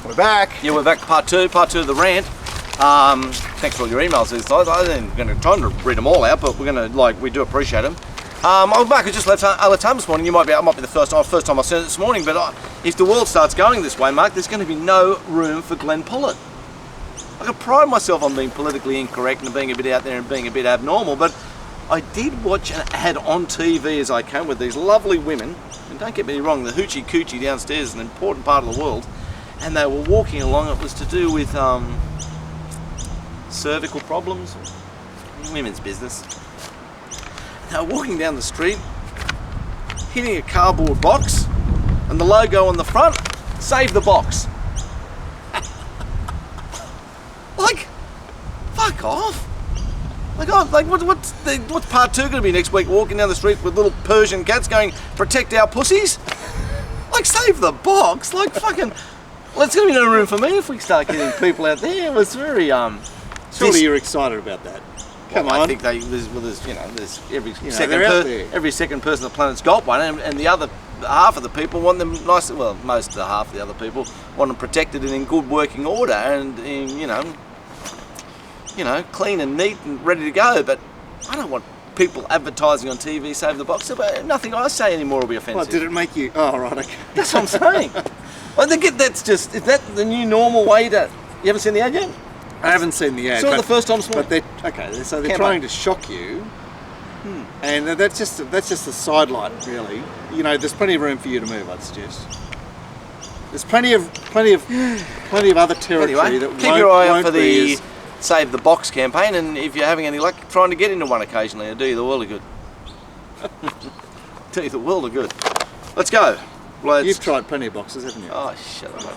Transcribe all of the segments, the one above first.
We're back. Yeah, we're back. Part two of the rant. Thanks for all your emails these days. I ain't going to try to read them all out, but we're going to, we do appreciate them. Mark, I just left home this morning. I might be the first time I sent it this morning, but if the world starts going this way, Mark, there's going to be no room for Glenn Pullet. I can pride myself on being politically incorrect and being a bit out there and being a bit abnormal, but I did watch an ad on TV as I came with these lovely women, and don't get me wrong, the hoochie coochie downstairs is an important part of the world, and they were walking along. It was to do with cervical problems, women's business. They were walking down the street, hitting a cardboard box, and the logo on the front, "Save the box." Like, fuck off. What's part two going to be next week? Walking down the street with little Persian cats going, "Protect our pussies." Like, save the box. Like, fucking. Well, it's going to be no room for me if we start getting people out there. It was very Surely you're excited about that. Come on. I think there's every second person on the planet's got one, and the other half of the people want them nice. Well, most of the half of the other people want them protected and in good working order, and clean and neat and ready to go. But I don't want people advertising on TV, "Save the box." But nothing I say anymore will be offensive. Well, did it make you? Oh, right. Okay. That's what I'm saying. I think is that the new normal way to? You haven't seen the ad yet? I haven't seen the ad. Saw it the first time this morning. But they're trying to shock you, and that's just a sidelight, really. There's plenty of room for you to move, I'd suggest. There's plenty of other territory anyway, that keep your eye out for the Save the Box campaign, and if you're having any luck trying to get into one occasionally, it'll do you the world of good. Do you the world of good. Let's go. You've tried plenty of boxes, haven't you? Oh, shut up.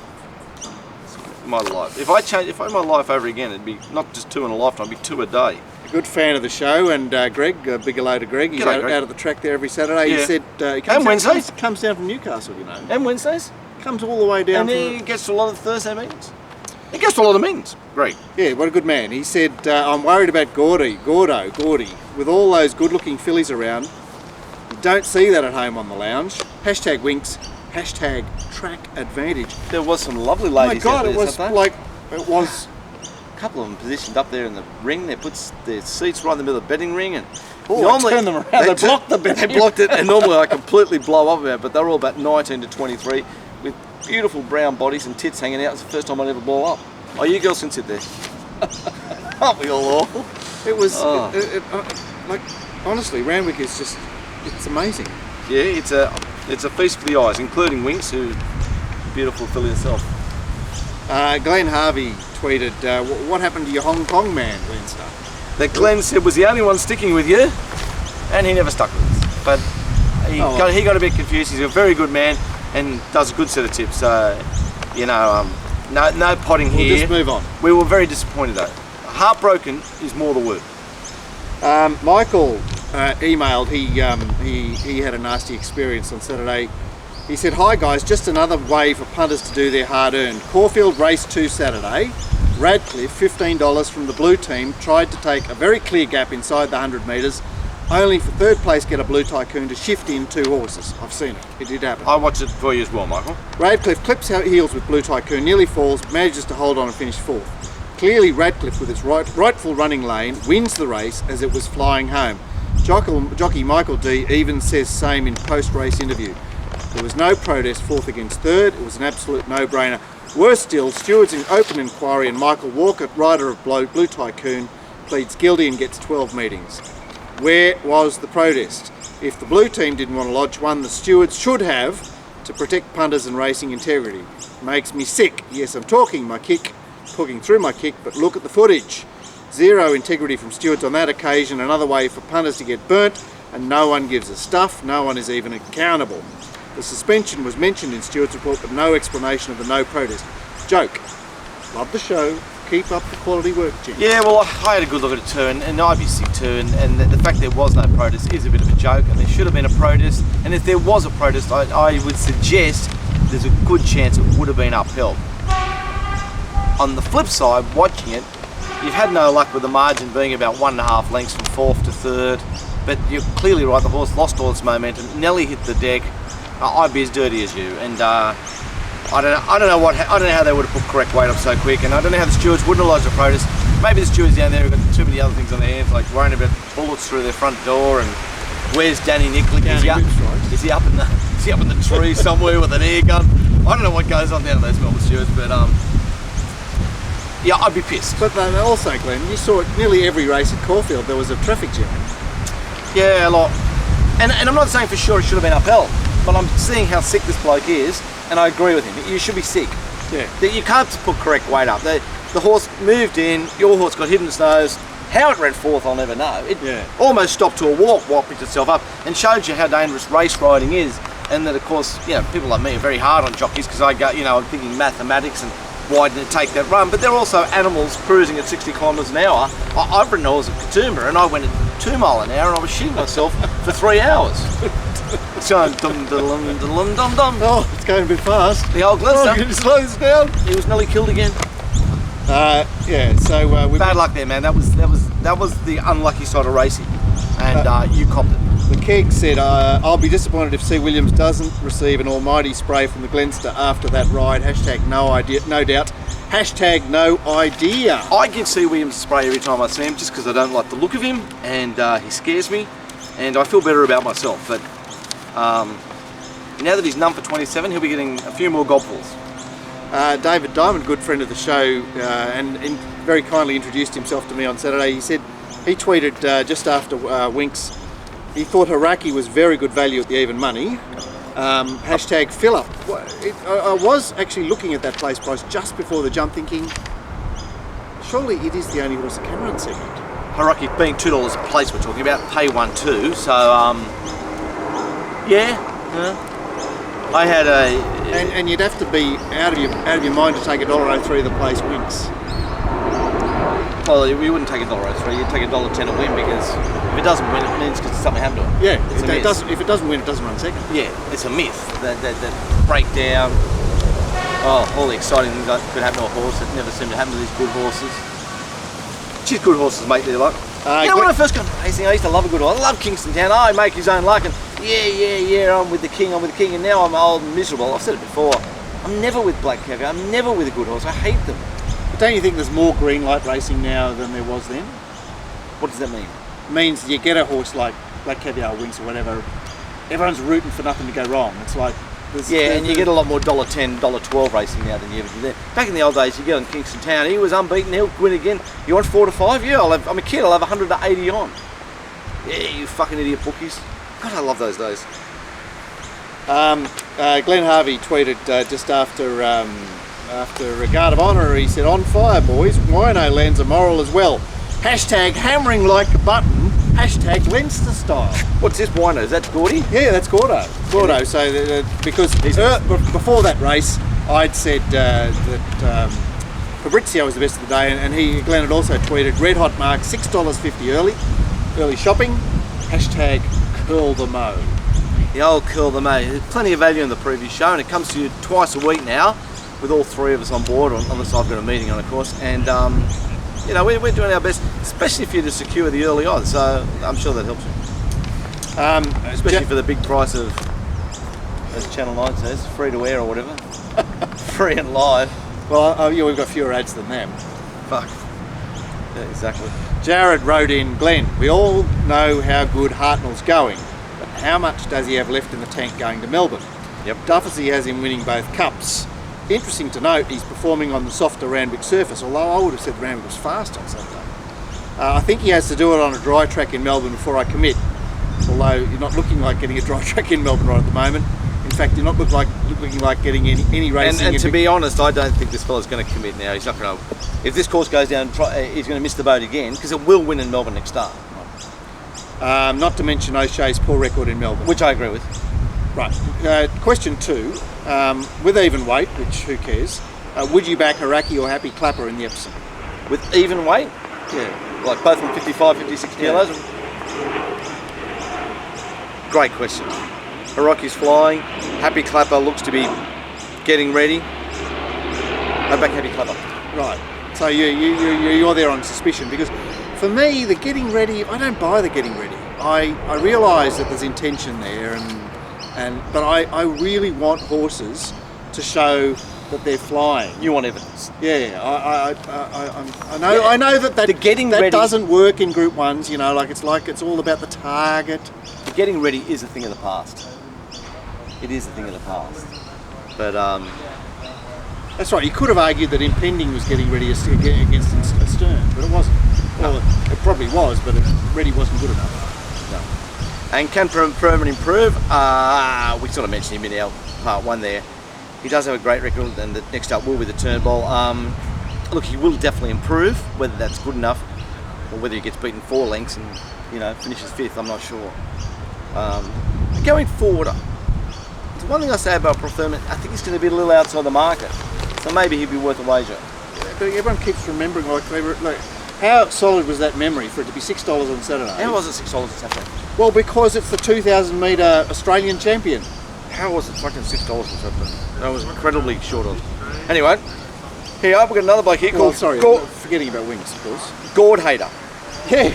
My life. If I had my life over again, it'd be not just 2 in a lifetime, it'd be 2 a day. A good fan of the show, and Greg, a big hello to Greg. He's out of the track there every Saturday. Yeah. He said he comes down from Newcastle, And Wednesdays? Comes all the way down. And he gets to a lot of Thursday meetings. He gets to a lot of meetings. Great. Yeah, what a good man. He said, "I'm worried about Gordy. With all those good-looking fillies around, you don't see that at home on the lounge. # winks. # track advantage." There was some lovely ladies. Oh my God, out there, it was a couple of them positioned up there in the ring. They put their seats right in the middle of the betting ring, and normally turn them around. They blocked the betting. They blocked it, and normally I completely blow up about it, but they're all about 19 to 23 with beautiful brown bodies and tits hanging out. It's the first time I ever blow up. Oh, you girls can sit there. Aren't we all awful? It was honestly, Randwick is it's amazing. Yeah, it's a feast for the eyes, including Winks, who's beautiful filly herself. Glenn Harvey tweeted, "What happened to your Hong Kong man, Leinster?" That Glenn said was the only one sticking with you, and he never stuck with us. But he got a bit confused. He's a very good man and does a good set of tips. So, no potting here. We'll just move on. We were very disappointed though. Heartbroken is more the word. Michael emailed. He had a nasty experience on Saturday. He said, "Hi guys, just another way for punters to do their hard-earned. Caulfield race 2 Saturday. Radcliffe, $15 from the blue team, tried to take a very clear gap inside the 100 metres, only for third place Get a Blue Tycoon to shift in 2 horses. I've seen it. It did happen. I watched it for you as well, Michael. Radcliffe clips heels with Blue Tycoon, nearly falls, manages to hold on and finish 4th. Clearly Radcliffe, with its rightful running lane, wins the race as it was flying home. Jockey Michael D even says same in post-race interview. There was no protest, 4th against 3rd. It was an absolute no-brainer. Worse still, stewards in open inquiry, and Michael Walker, rider of Blue Tycoon, pleads guilty and gets 12 meetings. Where was the protest? If the blue team didn't want to lodge one, the stewards should have, to protect punters and racing integrity. Makes me sick. Yes, I'm talking through my kick, but look at the footage. Zero integrity from stewards on that occasion, another way for punters to get burnt, and no one gives a stuff, no one is even accountable. The suspension was mentioned in Stewart's report, but no explanation of the no protest. Joke. Love the show. Keep up the quality work, Jim. Yeah, well, I had a good look at it too, and I'd be sick too, and the fact there was no protest is a bit of a joke, and there should have been a protest, and if there was a protest, I would suggest there's a good chance it would have been upheld. On the flip side, watching it, you've had no luck with the margin being about 1.5 lengths from 4th to 3rd, but you're clearly right, the horse lost all its momentum, Nelly hit the deck. I'd be as dirty as you, and I don't know how they would have put correct weight up so quick, and I don't know how the stewards wouldn't have lodged a protest. Maybe the stewards down there have got too many other things on their hands, like worrying about bullets through their front door, and where's Danny Nickley? Is he up in the tree somewhere with an air gun? I don't know what goes on down at those Melbourne stewards, but yeah, I'd be pissed. But also, Glenn, you saw it nearly every race at Caulfield. There was a traffic jam. Yeah, a lot. And I'm not saying for sure it should have been upheld, but I'm seeing how sick this bloke is, and I agree with him. You should be sick. Yeah. That you can't put correct weight up. The horse moved in, your horse got hit in the nose. How it ran fourth, I'll never know. It almost stopped to a walk while it picked itself up, and showed you how dangerous race riding is. And that, of course, people like me are very hard on jockeys because I go, I'm thinking mathematics and why did it take that run? But they're also animals cruising at 60 kilometres an hour. I've ridden a horse at Katoomba and I went at 2 mile an hour and I was shitting myself for 3 hours. It's going dum-dum-dum-dum-dum. Oh, it's going a bit fast. The old Glenster. Can you slow this down? He was nearly killed again. So bad luck there, man. That was the unlucky side of racing, and you copped it. The Keg said, I'll be disappointed if C. Williams doesn't receive an almighty spray from the Glenster after that ride. Hashtag no idea, no doubt. Hashtag no idea. I give C. Williams a spray every time I see him just because I don't like the look of him, and he scares me, and I feel better about myself. But now that he's numb for 27, he'll be getting a few more gobfuls. David Diamond, good friend of the show, and very kindly introduced himself to me on Saturday. He said he tweeted just after Winks. He thought Haraki was very good value at the even money. Hashtag fill up. I was actually looking at that place price just before the jump, thinking, surely it is the only horse that can run second. Haraki being $2 a place, we're talking about, pay 1 too. So I had a and you'd have to be out of your mind to take $1.03 the place Winks. Well, we wouldn't take $1.03. You'd take $1.10 a win, because if it doesn't win, it means because something happened to it. Yeah, if it doesn't win, it doesn't run second. Yeah, it's a myth. That breakdown. Oh, all the exciting things that could happen to a horse that never seem to happen to these good horses. She's good horses, mate. They're like. When I first got racing, I used to love a good horse. I love Kingston Town. I make his own luck, and I'm with the king. And now I'm old and miserable. I've said it before. I'm never with Black Caviar. I'm never with a good horse. I hate them. But don't you think there's more green light racing now than there was then? What does that mean? It means you get a horse like Black Caviar, Winks or whatever, everyone's rooting for nothing to go wrong. It's like... and you get a lot more $1.10, $1.12 racing now than you ever did then. Back in the old days, you get on Kingston Town, he was unbeaten, he'll win again. You want 4 to 5? Yeah, I'm a kid, I'll have 100 to 80 on. Yeah, you fucking idiot bookies. God, I love those days. Glenn Harvey tweeted just after a guard of honour, he said, "On fire, boys. Wino lands a moral as well. Hashtag hammering like a button. Hashtag Leinster style." What's this Wino? Is that Gordy? Yeah, that's Gordo. Gordo. So because before that race, I'd said that Fabrizio was the best of the day, and Glenn had also tweeted, "Red hot mark, $6.50 early shopping. Hashtag curl the mo." The old curl the mo. There's plenty of value in the previous show, and it comes to you twice a week now, with all 3 of us on board. Unless I've got a meeting on, of course, and we're doing our best, especially for you to secure the early odds. So I'm sure that helps you. Especially for the big price of, as Channel 9 says, free to air or whatever, free and live. Well, we've got fewer ads than them. Fuck. Yeah, exactly. Jared wrote in, "Glenn, we all know how good Hartnell's going, but how much does he have left in the tank going to Melbourne? Yep. Dufficy has him winning both cups. Interesting to note, he's performing on the softer Randwick surface, although I would have said Randwick was fast on Saturday. I think he has to do it on a dry track in Melbourne before I commit, although you're not looking like getting a dry track in Melbourne right at the moment. In fact, you're not looking like getting any racing. And to be honest, I don't think this fella's going to commit now. He's not going to. If this course goes down, he's going to miss the boat again, because it will win in Melbourne next start. Not to mention O'Shea's poor record in Melbourne. Which I agree with. Right. Question 2. With even weight, which who cares, would you back Haraki or Happy Clapper in the Epsom? With even weight? Yeah. Like both from 55, 56 kilos? Great question. Haraki's flying. Happy Clapper looks to be getting ready. I back Happy Clapper. Right. So you're there on suspicion, because for me, the getting ready, I don't buy the getting ready. I realise that there's intention there, but I really want horses to show that they're flying. You want evidence. Yeah, I know. Yeah. I know that that doesn't work in Group 1s. You know, it's all about the target. The getting ready is a thing of the past. It is a thing of the past. But that's right. You could have argued that impending was getting ready against Stern, but it wasn't. Well, it probably was, but ready wasn't good enough. No. And can Perman improve? We sort of mentioned him in our part 1 there. He does have a great record, and the next up will be the Turnbull. Look, he will definitely improve. Whether that's good enough, or whether he gets beaten 4 lengths and finishes 5th, I'm not sure. Going forward, the one thing I say about Perman, I think he's going to be a little outside the market, so maybe he'd be worth a wager. But everyone keeps remembering, how solid was that memory for it to be $6 on Saturday? How was it $6 on Saturday? Well, because it's the 2,000 metre Australian champion. How was it fucking $6 on Saturday? That was incredibly short of. Anyway, here we've got another bloke here called. Forgetting about wings, of course. Gord Hater. Yeah,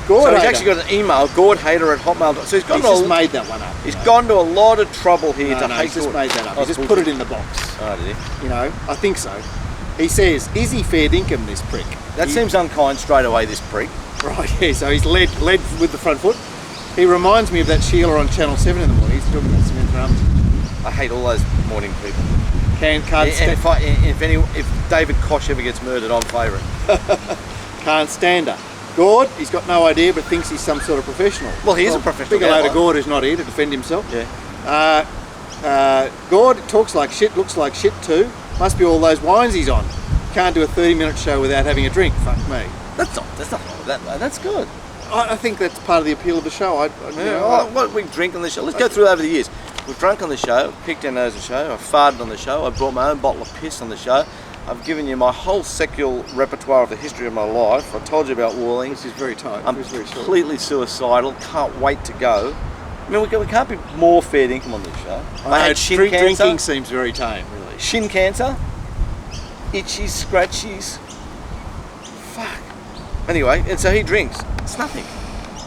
Gord Hater. He's actually got an email, gordhater@hotmail.com. So he's just made that one up. He's gone to a lot of trouble here to hate. He's just made that up. He just put it in the box. Oh, did he? I think so. He says, "Is he fair dinkum, this prick?" That seems unkind straight away. This prick. Right. Yeah. So he's led with the front foot. He reminds me of that Sheila on Channel 7 in the morning. He's talking about Samantha Arms. I hate all those morning people. If David Koch ever gets murdered, I'm favouring. Can't stand her. Gord, he's got no idea, but thinks he's some sort of professional. Well, he is a professional. Big load of Gord who's not here to defend himself. Yeah. Gord talks like shit, looks like shit too. Must be all those wines he's on. Can't do a 30-minute show without having a drink. Fuck me. That's not wrong with that, mate. That's good. I think that's part of the appeal of the show. What we drink on the show. Let's go through over the years. We've drunk on the show, picked our nose on the show, I've farted on the show, I've brought my own bottle of piss on the show. I've given you my whole secular repertoire of the history of my life. I told you about Worling. This is very tight. I'm completely suicidal. Can't wait to go. I mean, we can't be more fair dinkum on this show. I had shin cancer. Drinking seems very tame, really. Shin cancer, itchies, scratchies. Fuck. Anyway, and so he drinks. It's nothing.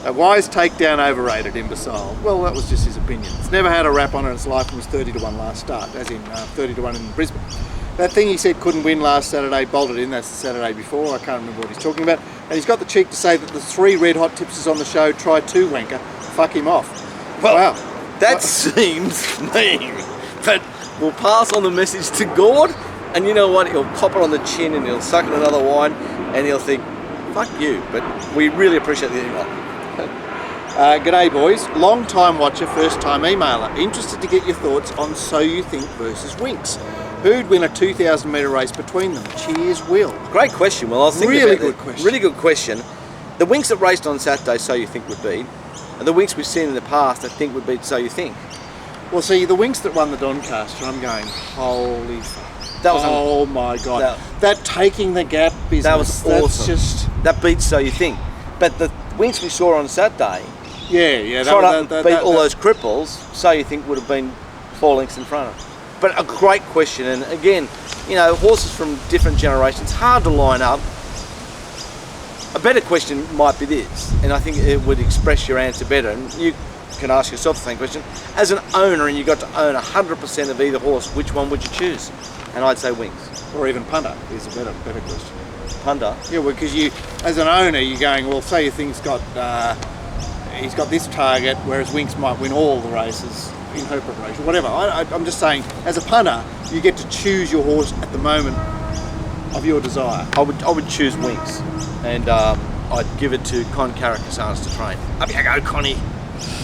A wise takedown overrated, imbecile. Well, that was just his opinion. It's never had a rap on it in its life and was 30-1 last start, as in 30-1 in Brisbane. That thing he said couldn't win last Saturday, bolted in, that's the Saturday before, I can't remember what he's talking about. And he's got the cheek to say that the 3 red hot tipsters on the show tried to wanker, fuck him off. Well, wow. That seems mean, but we'll pass on the message to Gord, and you know what, he'll pop it on the chin and he'll suck in another wine and he'll think, fuck you, but we really appreciate the email. G'day boys, long time watcher, first time emailer. Interested to get your thoughts on So You Think versus Winks. Who'd win a 2,000 metre race between them? Cheers, Will. Great question, Will. I was thinking really about good question. Really good question. The Winks that raced on Saturday, So You Think would beat, and the Winks we've seen in the past, I think would beat So You Think. Well, see, the Winks that won the Doncaster, I'm going, holy fuck. Oh my God. That taking the gap business. That was awesome. That beats So You Think. But the Winks we saw on Saturday, trying to beat all those cripples, So You Think would have been 4 lengths in front of them. But a great question, and again, horses from different generations, hard to line up. A better question might be this, and I think it would express your answer better, and you can ask yourself the same question. As an owner, and you got to own 100% of either horse, which one would you choose? And I'd say Winks. Or even punter is a better question. Punter? Yeah, well, because you, as an owner, you're going, well, say your thing's got, he's got this target, whereas Winks might win all the races in her preparation, whatever. I'm just saying, as a punter, you get to choose your horse at the moment of your desire. I would choose Winks, and I'd give it to Con Caracasans to train. Up you go, Connie.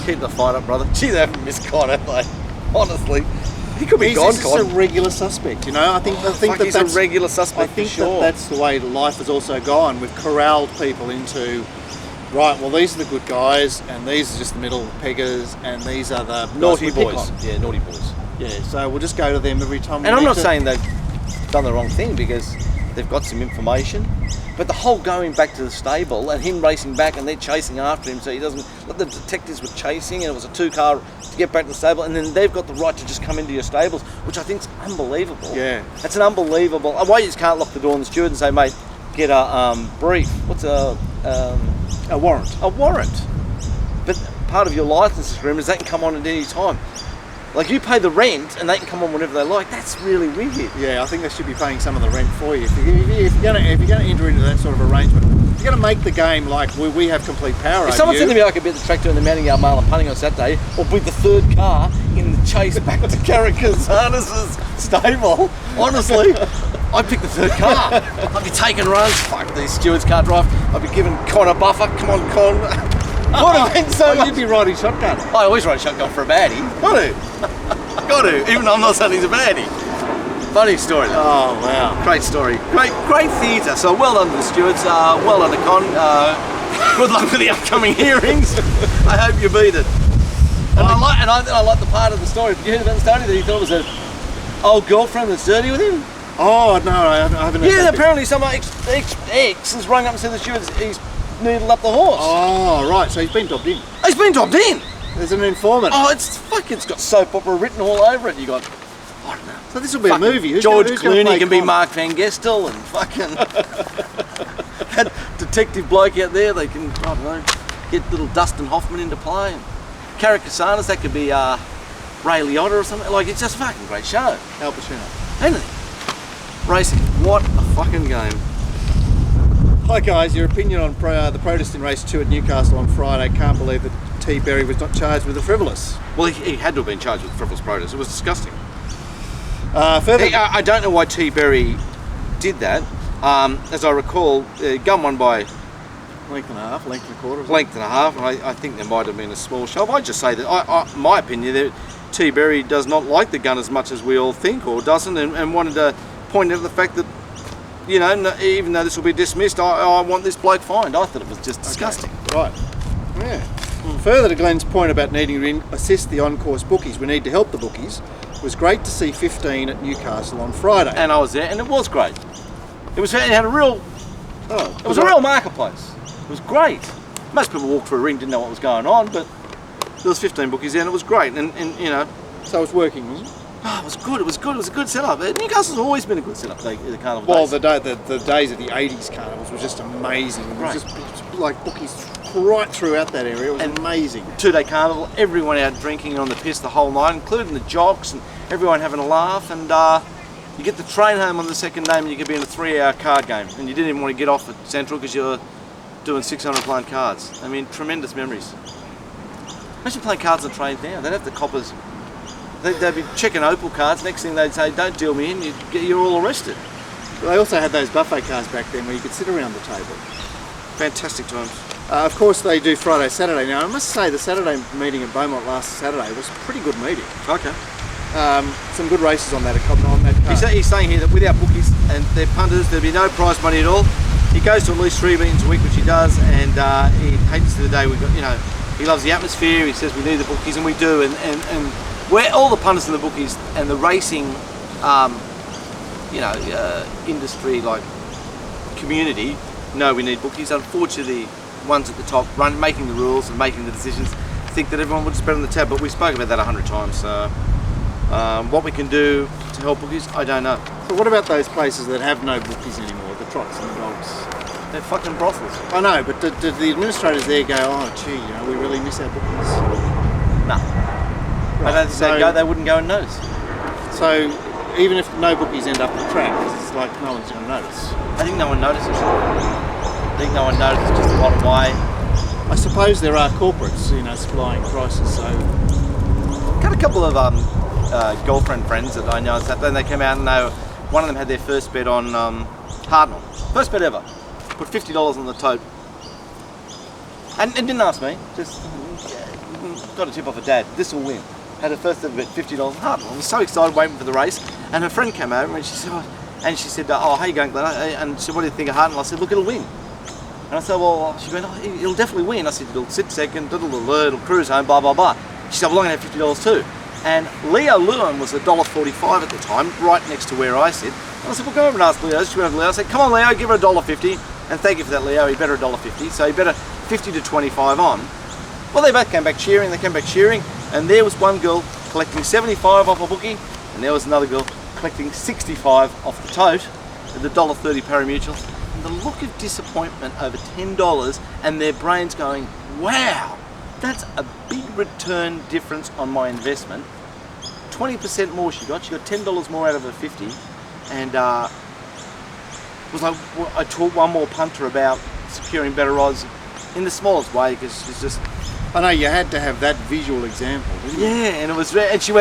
Keep the fight up, brother. Gee, they haven't missed Con, have they? Honestly. He could be gone, Con. He's a regular suspect, I think he's a regular suspect. I think that's the way life has also gone. We've corralled people into, right, well, these are the good guys, and these are just the middle peggers, and these are the naughty boys. Yeah, naughty boys. Yeah, so we'll just go to them every time. And I'm not saying they've done the wrong thing, because they've got some information, but the whole going back to the stable and him racing back and they're chasing after him so he doesn't, the detectives were chasing and it was a 2-car to get back to the stable, and then they've got the right to just come into your stables, which I think is unbelievable. Yeah. That's an unbelievable, why you just can't lock the door on the steward and say, mate, get a brief. What's a warrant? A warrant. But part of your license agreement is that can come on at any time. Like you pay the rent and they can come on whenever they like. That's really weird. Yeah, I think they should be paying some of the rent for you. If you're going to enter into that sort of arrangement, if you're going to make the game like we have complete power If over someone you, said to me I could be at the tractor in the Manning Yard Mile punting on Saturday, or be the third car in the chase back to Carrick's stable, honestly, I'd pick the third car. I'd be taking runs. Fuck, these stewards can't drive. I'd be giving Con a buffer. Come on, Con. Would have been so much. you'd be riding shotgun. I always ride shotgun for a baddie. Got to. Even though I'm not saying he's a baddie. Funny story though. Oh wow. Great story. Great theatre. So well done to the stewards. Well done to Con. Good luck with the upcoming hearings. I hope you beat it. And I like the part of the story. Did you hear about the story that he thought it was an old girlfriend that's dirty with him? Oh no, I haven't heard Yeah, that bit. apparently some ex has rung up and said the stewards he's needled up the horse. Oh right, so he's been dobbed in. He's been dobbed in. There's an informant. Oh, it's got soap opera written all over it. You got, I don't know. So this will be a movie. Who's George gonna Clooney play can be Con? Mark Van Gestel and fucking that detective bloke out there. They can, I don't know, get little Dustin Hoffman into play. And Carrick Casanas, that could be Ray Liotta or something. Like, it's just a fucking great show. Al Pacino. Anything. Racing. What a fucking game. Hi guys, your opinion on the protest in race 2 at Newcastle on Friday. Can't believe that T. Berry was not charged with the frivolous. Well, he had to have been charged with frivolous protest. It was disgusting. Further, I don't know why T. Berry did that. As I recall, gun won by length and a half, length and a quarter. length and a half, and I think there might have been a small shove. I just say that, my opinion, that T. Berry does not like the gun as much as we all think, or doesn't, and wanted to point out the fact that, you know, even though this will be dismissed, I want this bloke fined. I thought it was just disgusting. Okay. Right. Yeah. Further to Glenn's point about needing to assist the on-course bookies, we need to help the bookies. It was great to see 15 at Newcastle on Friday. And I was there, and it was great. It had a real, it was a real marketplace. It was great. Most people walked through a ring, didn't know what was going on, but there was 15 bookies there, and it was great. And you know, so it was working, was it? Oh, it was good. It was good. It was a good setup. Newcastle's always been a good setup. The carnival. Well, days. the days of the 80s carnivals was just amazing. It was Right. just like bookies right throughout that area. It was amazing. 2-day carnival. Everyone out drinking on the piss the whole night, including the jocks and everyone having a laugh. And you get the train home on the second day, and you could be in a 3-hour card game, and you didn't even want to get off at Central because you were doing 600 playing cards. I mean, tremendous memories. Imagine playing cards on trains now. They'd have the coppers. They'd be checking Opal cards. Next thing they'd say, "Don't deal me in. You're all arrested." But they also had those buffet cars back then where you could sit around the table. Fantastic times. Of course, they do Friday, Saturday. Now, I must say the Saturday meeting at Beaumont last Saturday was a pretty good meeting. Okay. Some good races on that on that card. He's saying here that without bookies and their punters, there'd be no prize money at all. He goes to at least 3 meetings a week, which he does, and he hates the day we got. You know, he loves the atmosphere. He says we need the bookies, and we do. And where all the punters and the bookies and the racing, industry like community, know we need bookies. Unfortunately, ones at the top making the rules and making the decisions think that everyone would just bet on the tab. But we spoke about that 100 times. So what we can do to help bookies, I don't know. So what about those places that have no bookies anymore, the trots and the dogs? They're fucking brothels. I know, but did the administrators there go, oh gee, you know, we really miss our bookies? No. I don't think they wouldn't go and notice. So even if no bookies end up on the track, it's like no one's going to notice. I think no one notices. I think no one notices, just the bottom way. I suppose there are corporates, you know, supplying prices, so... Got a couple of girlfriend friends that I know, and they came out and one of them had their first bet on Hartnell. First bet ever. Put $50 on the tote. And didn't ask me, just got a tip off her dad. This will win. Had her first ever bet $50 on Hartnell. I was so excited waiting for the race, and her friend came over and she said, oh, how you going, Glenn? And she said, what do you think of Hartnell? I said, look, it'll win. And I said, well, she went, oh, it'll definitely win. I said, it'll sit second, it'll cruise home, blah, blah, blah. She said, well, I'm going to have $50 too. And Leo Lewin was $1.45 at the time, right next to where I sit. And I said, well, go over and ask Leo. She went over to Leo. I said, come on, Leo, give her $1.50. And thank you for that, Leo. He bet her $1.50. So he bet her 50 to 25 on. Well, they both came back cheering. And there was one girl collecting 75 off a bookie, and there was another girl collecting 65 off the tote at the $1.30 parimutuel. And the look of disappointment over $10, and their brains going, wow, that's a big return difference on my investment. 20% more she got $10 more out of her 50, and was like, I taught one more punter about securing better odds in the smallest way, because it's just, I know you had to have that visual example, didn't you? yeah, and it was, and she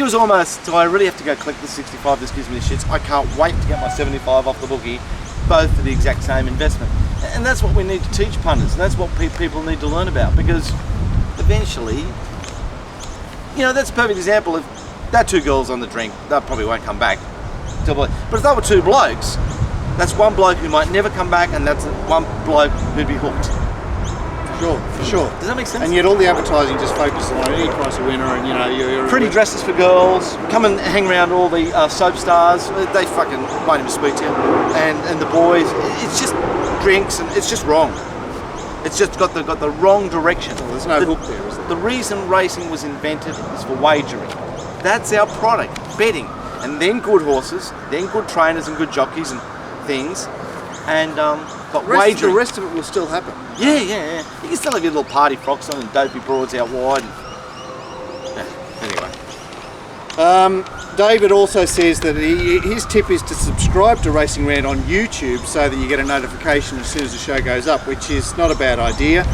was almost, so I really have to go collect the 65, this gives me the shits, I can't wait to get my 75 off the bookie, both for the exact same investment. And that's what we need to teach punters, and that's what people need to learn about, because eventually, you know, that's a perfect example. If that two girls on the drink, they probably won't come back. But if they were two blokes, that's one bloke who might never come back, and that's one bloke who'd be hooked. For sure. Does that make sense? And yet all the advertising just focuses on any price a winner, and you know, you're Pretty dresses for girls, come and hang around all the soap stars, they fucking won't even speak to you. And the boys, it's just drinks, and it's just wrong. It's just got the wrong direction. Well, there's no hook there, is there? The reason racing was invented is for wagering. That's our product, betting. And then good horses, then good trainers and good jockeys and things. And but wagering. The rest of it will still happen. Yeah. You can still have your little party frocks on and dopey broads out wide. Anyway. David also says that his tip is to subscribe to Racing Rant on YouTube so that you get a notification as soon as the show goes up, which is not a bad idea.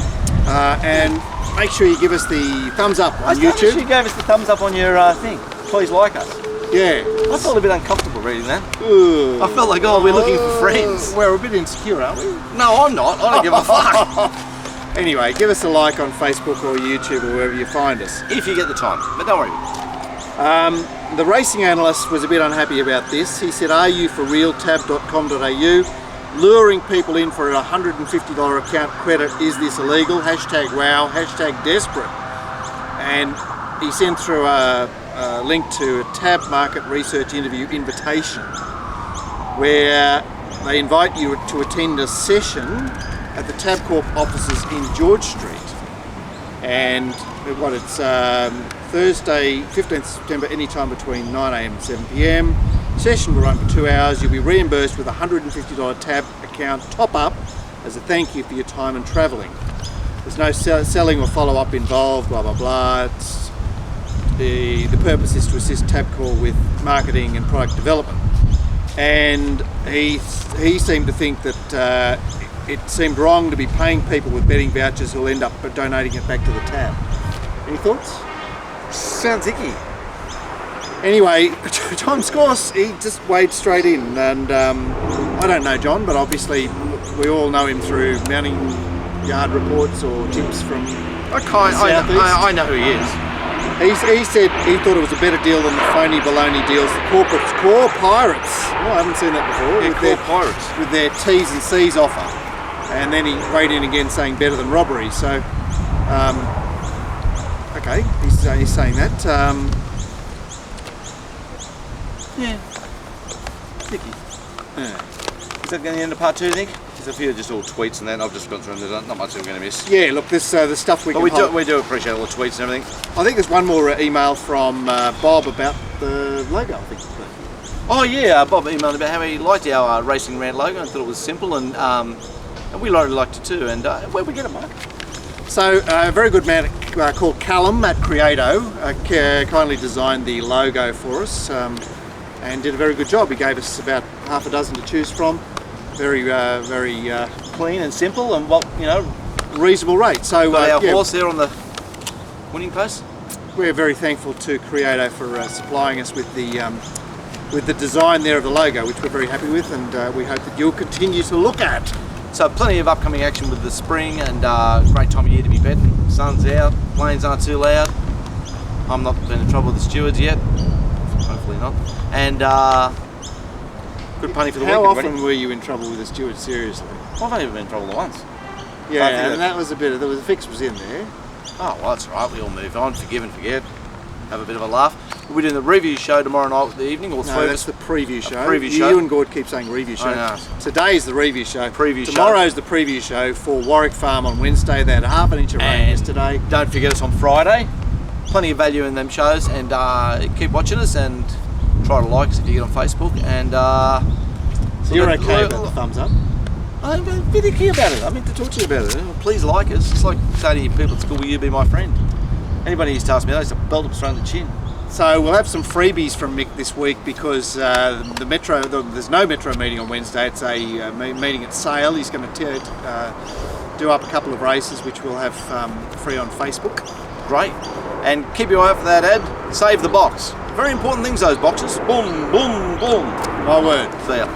And make sure you give us the thumbs up on YouTube. You gave us the thumbs up on your thing. Please like us. Yeah. I felt a bit uncomfortable reading that. Ooh. I felt like, we're looking for friends. We're a bit insecure, aren't we? No, I'm not. I don't give a fuck. Anyway, give us a like on Facebook or YouTube or wherever you find us. If you get the time, but don't worry. The racing analyst was a bit unhappy about this. He said, areyoufforrealtab.com.au, luring people in for a $150 account credit, is this illegal? #wow, #desperate. And he sent through a link to a Tab Market Research interview invitation where they invite you to attend a session at the Tabcorp offices in George Street. And it's Thursday, 15th September, anytime between 9 AM and 7 PM. Session will run for 2 hours. You'll be reimbursed with a $150 Tab account top up as a thank you for your time and travelling. There's no selling or follow up involved, blah blah blah. The purpose is to assist Tabcorp with marketing and product development. And he seemed to think that it seemed wrong to be paying people with betting vouchers who'll end up donating it back to the Tab. Any thoughts? Sounds icky. Anyway, John Scoss, he just waded straight in, and I don't know John, but obviously we all know him through mounting yard reports or tips from I know who he is. He said he thought it was a better deal than the phony baloney deals the corporates, core pirates. Oh, I haven't seen that before. Yeah, core pirates. With their T's and C's offer. And then he weighed in again saying better than robbery. So, okay, he's saying that. Yeah. Sticky. Yeah. Is that going to end of part 2, you think? There's a few just all tweets and that. I've just gone through and there's not much we're going to miss. Yeah, look, this the stuff we can we do appreciate all the tweets and everything. I think there's one more email from Bob about the logo, I think. Oh yeah, Bob emailed about how he liked our Racing Rant logo and thought it was simple, and we really liked it too. And where'd we get it, Mike? So a very good man called Callum at Creato kindly designed the logo for us and did a very good job. He gave us about half a dozen to choose from. Very Clean and simple, and reasonable rate. So got our horse there on the winning post. We're very thankful to Creato for supplying us with the design there of the logo, which we're very happy with, and we hope that you'll continue to look at. So plenty of upcoming action with the spring, and great time of year to be betting. Sun's out, planes aren't too loud. I'm not been in trouble with the stewards yet, hopefully not. And good punting for the How weekend. often were you in trouble with the steward? Seriously? Well, I've only been in trouble once. Yeah, and that was there was a fix was in there. Oh well, that's right. We all move on, forgive and forget, have a bit of a laugh. We'll be doing the review show tomorrow night with the evening. All three of that's us. the preview show. Preview show. You and Gord keep saying review show. I know. Today's the review show. Tomorrow's the preview show for Warwick Farm on Wednesday. They had half an inch of rain yesterday. Don't forget us on Friday. Plenty of value in them shows, and keep watching us and try to like us if you get on Facebook. And so you're okay about the thumbs up? I'm finicky about it. I meant to talk to you about it. Please like us. It's like saying to you people at school, will you be my friend? Anybody who's asked me that, it's a belt up straight in the chin. So we'll have some freebies from Mick this week because there's no Metro meeting on Wednesday. It's a meeting at Sale. He's going to do up a couple of races which we'll have free on Facebook. Great. And keep your eye out for that ad. Save the box. Very important things, those boxes. Boom, boom, boom. My word. See ya.